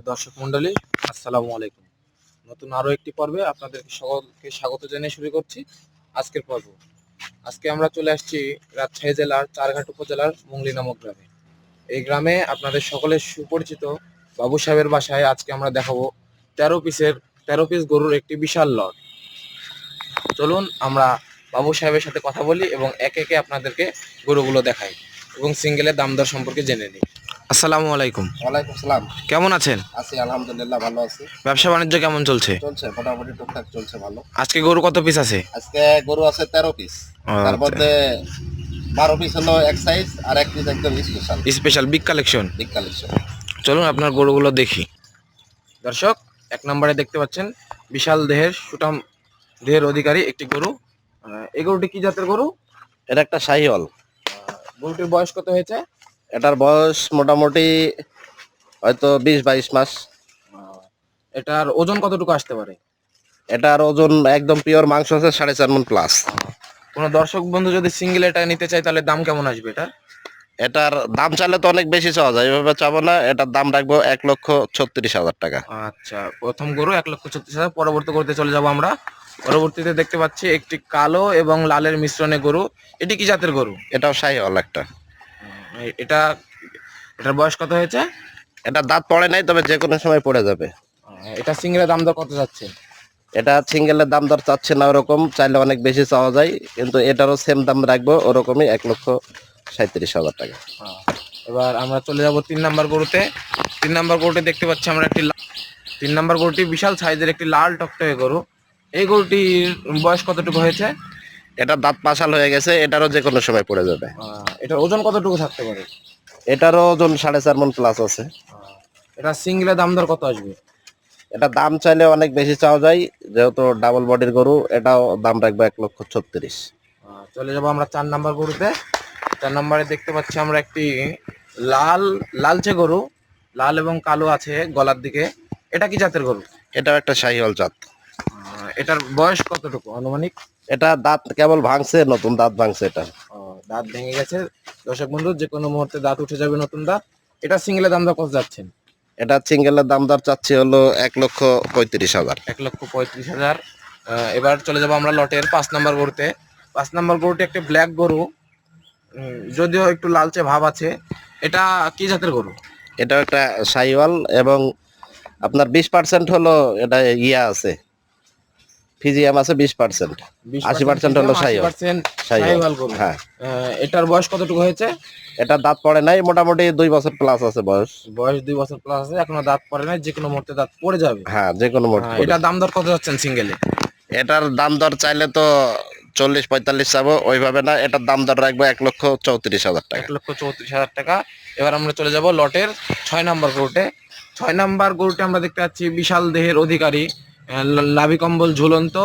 দর্শক মন্ডলী, আসসালামু আলাইকুম। নতুন আরো একটি পর্বে আপনাদেরকে সকলকে স্বাগত জানিয়ে শুরু করছি আজকের পর্ব। আজকে আমরা চলে আসছি রাজশাহী জেলার চারঘাট উপজেলার মুংলি নামক গ্রামে। এই গ্রামে আপনাদের সকলের সুপরিচিত বাবু সাহেবের বাসায় আজকে আমরা দেখাবো 13 পিস গরুর একটি বিশাল লট। চলুন আমরা বাবু সাহেবের সাথে কথা বলি এবং একে একে আপনাদেরকে গরুগুলো দেখাই এবং সিঙ্গেলের দাম দর সম্পর্কে জেনে নিই। আসসালামু আলাইকুম। ওয়ালাইকুম সালাম। কেমন আছেন? আছি আলহামদুলিল্লাহ, ভালো আছি। ব্যবসা বাণিজ্য কেমন চলছে? চলছে মোটামুটি টুকটাক চলছে ভালো। আজকে গরু কত পিস আছে? আজকে গরু আছে 13 পিস। তার মধ্যে 12 পিস হলো এক সাইজ আর এক পিস একদম স্পেশাল বিগ কালেকশন। কালেকশন। চলুন আপনার গরুগুলো দেখি। দর্শক, এক নম্বরে দেখতে পাচ্ছেন বিশাল দেহের সুঠাম দেহের অধিকারী একটি গরু। এই গরুটি কি জাতের গরু? এটা একটা শাহিওয়াল। গরুটির বয়স কত হয়েছে? এটার বয়স মোটামুটি হয়তো 20-22 মাস। এটার ওজন কতটুকু আসতে পারে? এটার ওজন একদম পিওর মাংস আছে 4.5 মণ প্লাস। কোনো দর্শক বন্ধু যদি সিঙ্গেল এটা নিতে চায় তাহলে দাম কেমন আসবে এটা? এটার দাম চাইলে তো অনেক বেশি চাওয়া যায়, এভাবে চাবো না। এটার দাম রাখবো 1,36,000 টাকা। আচ্ছা, প্রথম গরু 1,36,000। পরবর্তী গরুতে চলে যাব আমরা। পরবর্তীতে দেখতে পাচ্ছি একটি কালো এবং লালের মিশ্রণে গরু। এটি কি জাতের গরু? এটাও শাহিওয়াল একটা। এটা এটার বয়স কত হয়েছে? এটা দাঁত পড়ে নাই, তবে যে কোনো সময় পড়ে যাবে। এটা সিঙ্গেলের দাম দর কত যাচ্ছে? এটা সিঙ্গেলের দাম দর চাচ্ছে না ওরকম, চাইলে অনেক বেশি চাওয়া যায়, কিন্তু এটারও সেম দাম রাখবো ওরকমই 1,37,000 টাকা। এবার আমরা চলে যাব 3 নাম্বার গরুতে। 3 নাম্বার গরুতে দেখতে পাচ্ছি আমরা একটি 3 নাম্বার গরুটি বিশাল সাইজের একটি লাল টকটকে গরু। এই গরুটির বয়স কতটুকু হয়েছে? এটা দাঁত পাশাল হয়ে গেছে, এটারও যে কোনো সময় পড়ে যাবে। এটার ওজন কতটুকু থাকতে পারে? এটারও ওজন 4.5 মণ প্লাস আছে। এটা সিঙ্গেলের দাম দর কত আসবে? এটা দাম চাইলে অনেক বেশি চাওয়া যায়, যেহেতু ডাবল বডির গরু। এটাও দাম রাখবো 1,36,000। চলে যাব আমরা 4 নাম্বার গরুতে। 4 নাম্বারে দেখতে পাচ্ছি আমরা একটি লালচে গরু, লাল এবং কালো আছে গলার দিকে। এটা কি জাতের গরু? এটাও একটা শাহিওয়াল জাত। এটার বয়স কতটুকু আনুমানিক? এটা দাঁত কেবল ভাঙছে, নতুন দাঁত ভাঙছে। এটা দাঁত ভেঙে গেছে। দর্শক বন্ধু, যে কোনো মুহূর্তে দাঁত উঠে যাবে নতুন দাঁত। এটা সিঙ্গেলের দাম দর কত যাচ্ছেন? এটা সিঙ্গেলের দাম দর চাচ্ছি হলো 1,35,000। 1,35,000। এবার চলে যাবো আমরা লটের 5 নাম্বার গরুতে। 5 নাম্বার গরুটি একটা ব্ল্যাক গরু, যদিও একটু লালচে ভাব আছে। এটা কি জাতের গরু? এটাও একটা শাহিওয়াল, এবং আপনার 20% হলো এটা ইয়া আছে, ফিজিয়াম আছে 20%। 80% হলো শাহিওয়াল। 80% শাহিওয়াল গরু। হ্যাঁ। এটার বয়স কতটুকু হয়েছে? এটা দাঁত পড়ে নাই, মোটামুটি 2 বছর প্লাস আছে বয়স। 2 বছর প্লাস আছে, এখনো দাঁত পড়ে নাই, যে কোনো মুহূর্তে দাঁত পড়ে যাবে। হ্যাঁ, যে কোনো মুহূর্তে। এটার দাম দর কত যাচ্ছেন সিঙ্গেলে? এটার দাম দর চাইলে তো 40-45 চাবো, ওইভাবে না। এটার দাম দর রাখবো 1,34,000 টাকা। 1,34,000 টাকা। এবার আমরা চলে যাব লটের 6 নাম্বার গরুতে। 6 নাম্বার গরুতে আমরা দেখতে পাচ্ছি বিশাল দেহের অধিকারী, নাভি কম্বল ঝুলন্ত,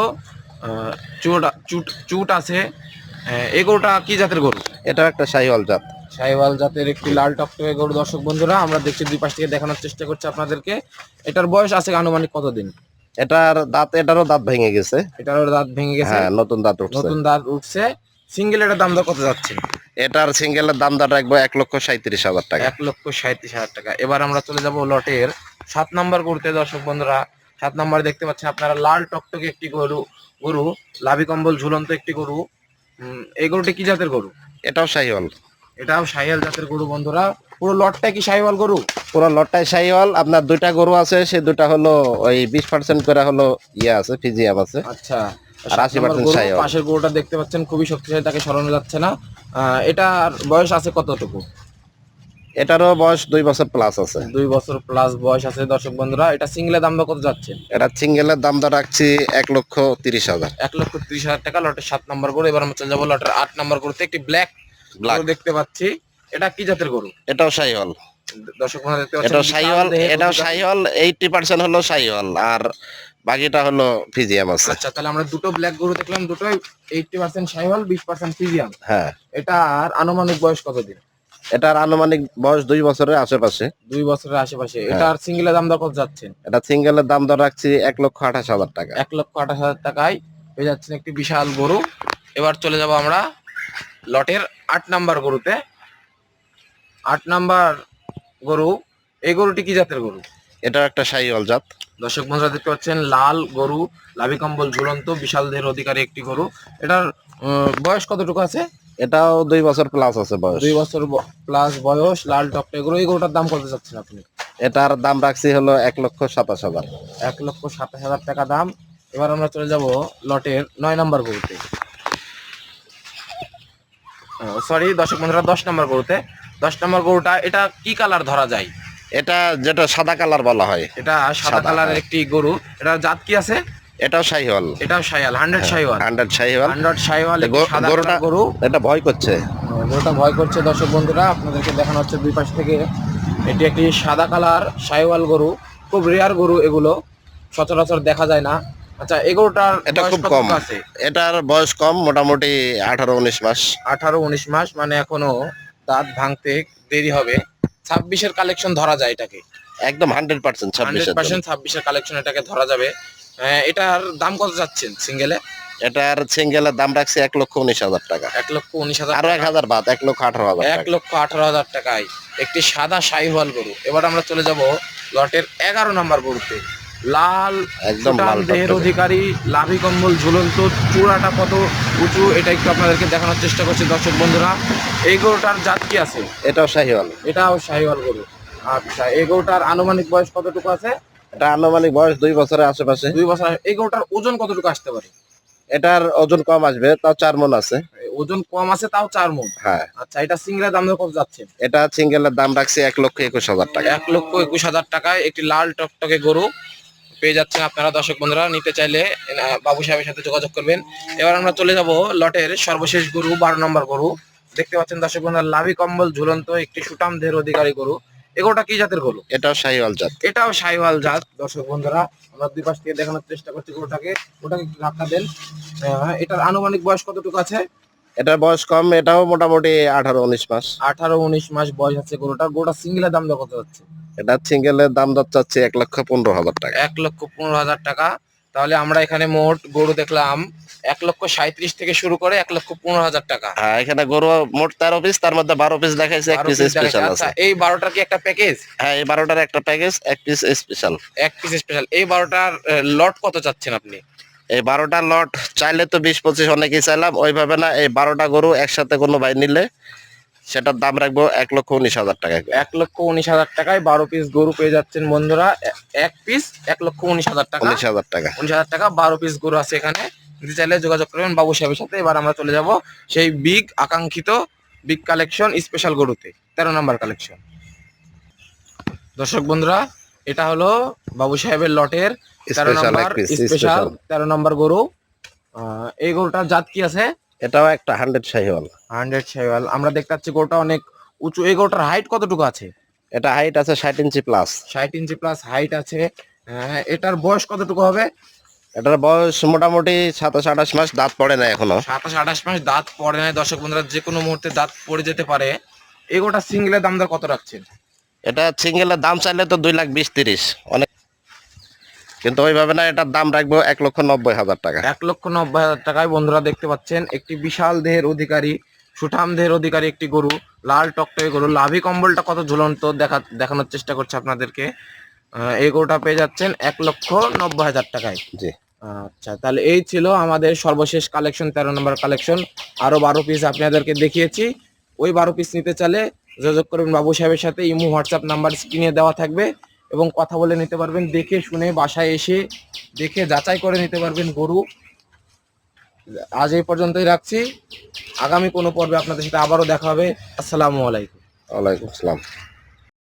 চুট আছে। এই গরুটা কি জাতের গরু? এটাও একটা শাহিওয়াল জাত। শাহিওয়াল জাতের একটি লাল টকটকে গরু। দর্শক বন্ধুরা, আমরা দেখছি দুই পাশ থেকে দেখানোর চেষ্টা করছি আপনাদেরকে। এটার বয়স আছে আনুমানিক কতদিন? এটারও দাঁত ভেঙে গেছে। এটারও দাঁত ভেঙে গেছে। হ্যাঁ, নতুন দাঁত উঠছে। সিঙ্গেল এটার দাম দর কত যাচ্ছে? এটার সিঙ্গেলের দাম দর রাখবো 1,37,000 টাকা। 1,37,000 টাকা। এবার আমরা চলে যাব লটের 7 নাম্বার গরুতে। দর্শক বন্ধুরা, 7 নাম্বারে দেখতে পাচ্ছেন আপনারা লাল টকটকে একটি গরু, লাভি কম্বল ঝুলন্ত একটি গরু। এই গরুটি কি জাতের গরু? এটাও শাহিওয়াল। এটাও শাহিওয়াল জাতের গরু। বন্ধুরা, পুরো লটটা কি শাহিওয়াল গরু? পুরো লটটাই শাহিওয়াল। আপনার 2টা গরু আছে, সে 2টা হলো ওই 20% করে হলো ইয়ে আছে, ফিজিয়াম আছে। আচ্ছা, আর 80% শাহিওয়াল। পাশের গরুটা দেখতে পাচ্ছেন খুবই শক্তিশালী, তাকে সরানো যাচ্ছে না। এটার বয়স আছে কতটুকু? এটারও বয়স 2 বছর প্লাস আছে। 2 বছর প্লাস বয়স আছে। দর্শক বন্ধুরা, এটা সিঙ্গেলের দাম কত যাচ্ছে? এটা সিঙ্গেলের দাম দর রাখছি 1,30,000। 1,30,000 টাকা। লটের 7 নম্বর গরু। এবার আমরা চলে যাবো লটের 8 নম্বর গরুতে। একটি ব্ল্যাক গরু দেখতে পাচ্ছি। এটা কি জাতের গরু? এটাও শাহিওয়াল। দর্শক বন্ধুরা, দেখতে পাচ্ছেন এটাও শাহিওয়াল। 80% হলো শাহিওয়াল, আর বাকিটা হলো ফিজিয়াম আছে। আচ্ছা, তাহলে আমরা দুটো ব্ল্যাক গরু দেখলাম, দুটোই 80% শাহিওয়াল, 20% ফিজিয়াম। হ্যাঁ। এটার আনুমানিক বয়স কতদিন? এটার আনুমানিক বয়স 2 বছরের আশেপাশে। 2 বছরের আশেপাশে। এটার সিঙ্গেলের দাম দর কত যাচ্ছেন? এটা সিঙ্গেলের দাম দর রাখছি 1,28,000 টাকা। 1,28,000 টাকায় পেয়ে যাচ্ছেন একটি বিশাল গরু। এবার চলে যাব আমরা লটের 8 নাম্বার গরুতে। 8 নাম্বার গরু, এই গরুটি কি জাতের গরু? এটা একটা শাহিওয়াল জাত। দর্শক বন্ধুরা দেখতে পাচ্ছেন লাল গরু, লাভি কম্বল ঝুলন্ত, বিশাল দেহের অধিকারী একটি গরু। এটার বয়স কতটুকু আছে? এটাও 2 বছর প্লাস আছে বয়স। 2 বছর প্লাস বয়স, লাল টকটকে গরু। এই গরুটার দাম কত চাচ্ছেন আপনি? এটার দাম রাখছি হলো 1,27,000। 1,27,000 টাকা দাম। এবার আমরা চলে যাব লটের 9 নম্বর গরুতে, সরি দর্শক বন্ধুরা 10 নম্বর গরুতে। 10 নম্বর গরুটা এটা কি কালার ধরা যায়? এটা যেটা সাদা কালার বলা হয়। এটা সাদা সাদা, কালারের হ্যাঁ। একটি গরু। এটার জাত কি আছে? এটাও শাহিওয়াল। এটাও শাহিওয়াল, 100 শাহিওয়াল। 100 শাহিওয়াল। 100 শাহিওয়াল, একটি সাদা গরুটা কালার গরু। এটা ভয় করছে। গরুটা ভয় করছে দর্শক বন্ধুরা, আপনাদেরকে দেখানো হচ্ছে দুই পাশ থেকে। এটি একটি সাদা কালার শাহিওয়াল গরু, খুব রেয়ার গরু, এগুলো সচরাচর দেখা যায় না। আচ্ছা, এই গরুটার এটা বয়স খুব কতটুকু কম। আছে? এটার বয়স কম, মোটামুটি 18-19 মাস। 18-19 মাস, মানে এখনো দাঁত ভাঙতে দেরি হবে। 26-এর কালেকশন ধরা যায় এটাকে, একদম 100% 26-এর জন্য। 100% 26-এর কালেকশন এটাকে ধরা যাবে। এটার দাম কত যাচ্ছেন সিঙ্গেলে? এটার সিঙ্গেলের দাম রাখছি 1,19,000 টাকা। 1,19,000 আরো 1,000 বাদ, 1,18,000 টাকা। 1,18,000 টাকায় একটি সাদা শাহিওয়াল গরু। এবার আমরা চলে যাব লটের 11 নম্বর গরুতে। লাল, একদম সুঠাম লাল দেহের টকটকে। অধিকারী, লাভি কম্বল ঝুলন্ত, চূড়াটা কত উঁচু এটা একটু আপনাদেরকে দেখানোর চেষ্টা করছি দর্শক বন্ধুরা। এই গরুটার জাত কি আছে? এটাও শাহিওয়াল। এটাও শাহিওয়াল গরু। আচ্ছা, এই গরুটার আনুমানিক বয়স কতটুকু আছে? এটা আনুমানিক বয়স 2 বছরের আশেপাশে। 2 বছর। এই গরুটার ওজন কতটুকু আসতে পারে? এটার ওজন কম আসবে, তাও 4 মণ আছে। ওজন কম আছে, তাও 4 মণ। হ্যাঁ। আচ্ছা, এটা সিঙ্গেলের দাম কত যাচ্ছে? এটা সিঙ্গেলের দাম রাখছি 1,21,000 টাকা। 1,21,000 টাকায় একটি লাল টকটকে গরু পেয়ে যাচ্ছেন আপনারা দর্শক বন্ধুরা। নিতে চাইলে বাবু সাহেবের সাথে যোগাযোগ করবেন। এবার আমরা চলে যাব লটের সর্বশেষ গরু, 12 নম্বর গরু। দেখতে পাচ্ছেন দর্শক বন্ধুরা, লাভি কম্বল ঝুলন্ত, একটি সুঠাম দেহের অধিকারী গরু। এগোটা কি জাতের গরু? এটাও শাহিওয়াল জাত। এটাও শাহিওয়াল জাত। দর্শক বন্ধুরা, আমরা দুই পাশ থেকে দেখানোর চেষ্টা করছি গরুটাকে। ওটাকে একটু ধাক্কা দেন। এটার আনুমানিক বয়স কতটুকু আছে? এটার বয়স কম, এটাও মোটামুটি 18-19 মাস। 18-19 মাস বয়স আছে গরুটার। গরুটা সিঙ্গেলের দাম কত যাচ্ছে? এটা সিঙ্গেলের দাম দর চাচ্ছে 1,15,000 টাকা। 1,15,000 টাকা। তাহলে আমরা এখানে মোট গরু দেখলাম 1,37,000 থেকে শুরু করে 1,15,000 টাকা। হ্যাঁ, এখানে গরু মোট 13 পিস, তার মধ্যে 12 পিস দেখাইছে, 1 পিস স্পেশাল আছে। আচ্ছা, এই 12টার কি একটা প্যাকেজ? হ্যাঁ, এই 12টার একটা package, 1 piece special. 1 piece special. এই 12টার লট কত চাচ্ছেন আপনি? এই 12টা লট চাইলে তো 20-25 অনেকেই চাইলাম, ওইভাবে না। এই 12টা গরু একসাথে কোনো ভাই নিলে সেটার দাম রাখবো 1,19,000 টাকা। 1,19,000 টাকায় 12 পিস গরু পেয়ে যাচ্ছেন বন্ধুরা। এক পিস 1,19,000 টাকা। 19,000 টাকা। 19,000 টাকা 12 পিস গরু আছে এখানে। নিতে চাইলে যোগাযোগ করবেন বাবু সাহেবের সাথে। এবার আমরা চলে যাব সেই বিগ আকাঙ্ক্ষিত বিগ কালেকশন স্পেশাল গরুতে, 13 নম্বর কালেকশন। দর্শক বন্ধুরা, এটা হলো বাবু সাহেবের লটের 13 স্পেশাল নম্বর এক পিস স্পেশাল স্পেশাল। 13 নম্বর গরু। এই গরুটার জাত কি আছে? এটাও একটা 100 শাহিওয়াল। 100 শাহিওয়াল। আমরা দেখতে পাচ্ছি গরুটা অনেক উঁচু। এই গরুটার হাইট কতটুকু আছে? এটা হাইট আছে 60 ইঞ্চি প্লাস। 60 ইঞ্চি প্লাস হাইট আছে। এটার বয়স কতটুকু হবে? এটার বয়স মোটামুটি 27-28 মাস, দাঁত পড়ে না এখনো। 27-28 মাস, দাঁত পড়ে নাই দর্শক বন্ধুরা, যে কোনো মুহূর্তে দাঁত পড়ে যেতে পারে। এই গরুটা সিঙ্গেলের দাম দর কত রাখছেন? এটা সিঙ্গেলের দাম চাইলে তো 2,20,30 অনেক, কিন্তু ওইভাবে না। এটার দাম রাখবো 1,90,000 টাকা। 1,90,000 টাকায় বন্ধুরা দেখতে পাচ্ছেন একটি বিশাল দেহের অধিকারী, সুঠাম দেহের অধিকারী একটি গরু, লাল টকটকে গরু। লাভি কম্বলটা কত ঝুলন্ত দেখানোর চেষ্টা করছে আপনাদেরকে। এই গরুটা পেয়ে যাচ্ছেন 1,90,000 টাকায়। জি। আচ্ছা, তাহলে এই ছিল আমাদের সর্বশেষ কালেকশন, 13 নম্বর কালেকশন। আরো 12 পিস আপনাদেরকে দেখিয়েছি। ওই 12 পিস নিতে চাইলে যোগাযোগ করবেন বাবু সাহেবের সাথে। ইমো হোয়াটসঅ্যাপ নাম্বার স্ক্রিনে দেওয়া থাকবে এবং কথা বলে নিতে পারবেন। দেখে শুনে বাসায় এসে দেখে যাচাই করে নিতে পারবেন গরু। আজ এই পর্যন্তই রাখছি। আগামী কোনো পর্বে আপনাদের সাথে আবারও দেখা হবে। আসসালামু আলাইকুম। ওয়ালাইকুম আসসালাম।